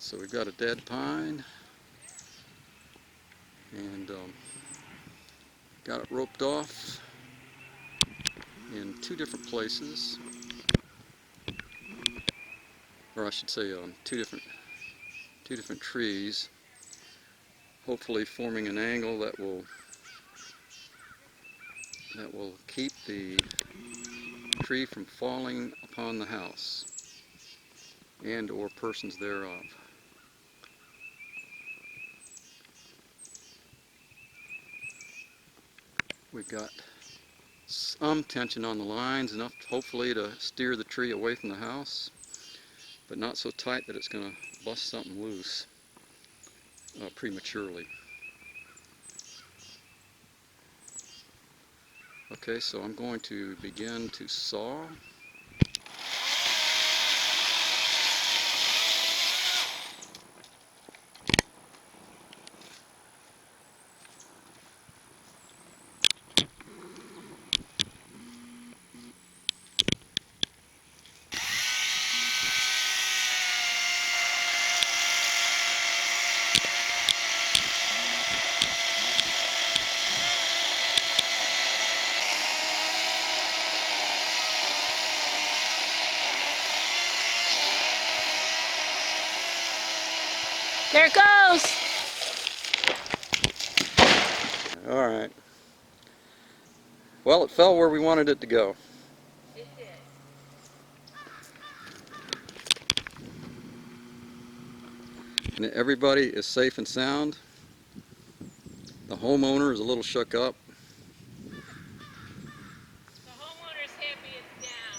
Alright, so we've got a dead pine and got it roped off in two different places, or I should say two different trees, hopefully forming an angle that will keep the tree from falling upon the house and or persons thereof. We've got some tension on the lines, enough hopefully to steer the tree away from the house, but not so tight that it's going to bust something loose prematurely. Okay, so I'm going to begin to saw. There it goes! Alright. Well, it fell where we wanted it to go. It did. And everybody is safe and sound. The homeowner is a little shook up. The homeowner's happy it's down.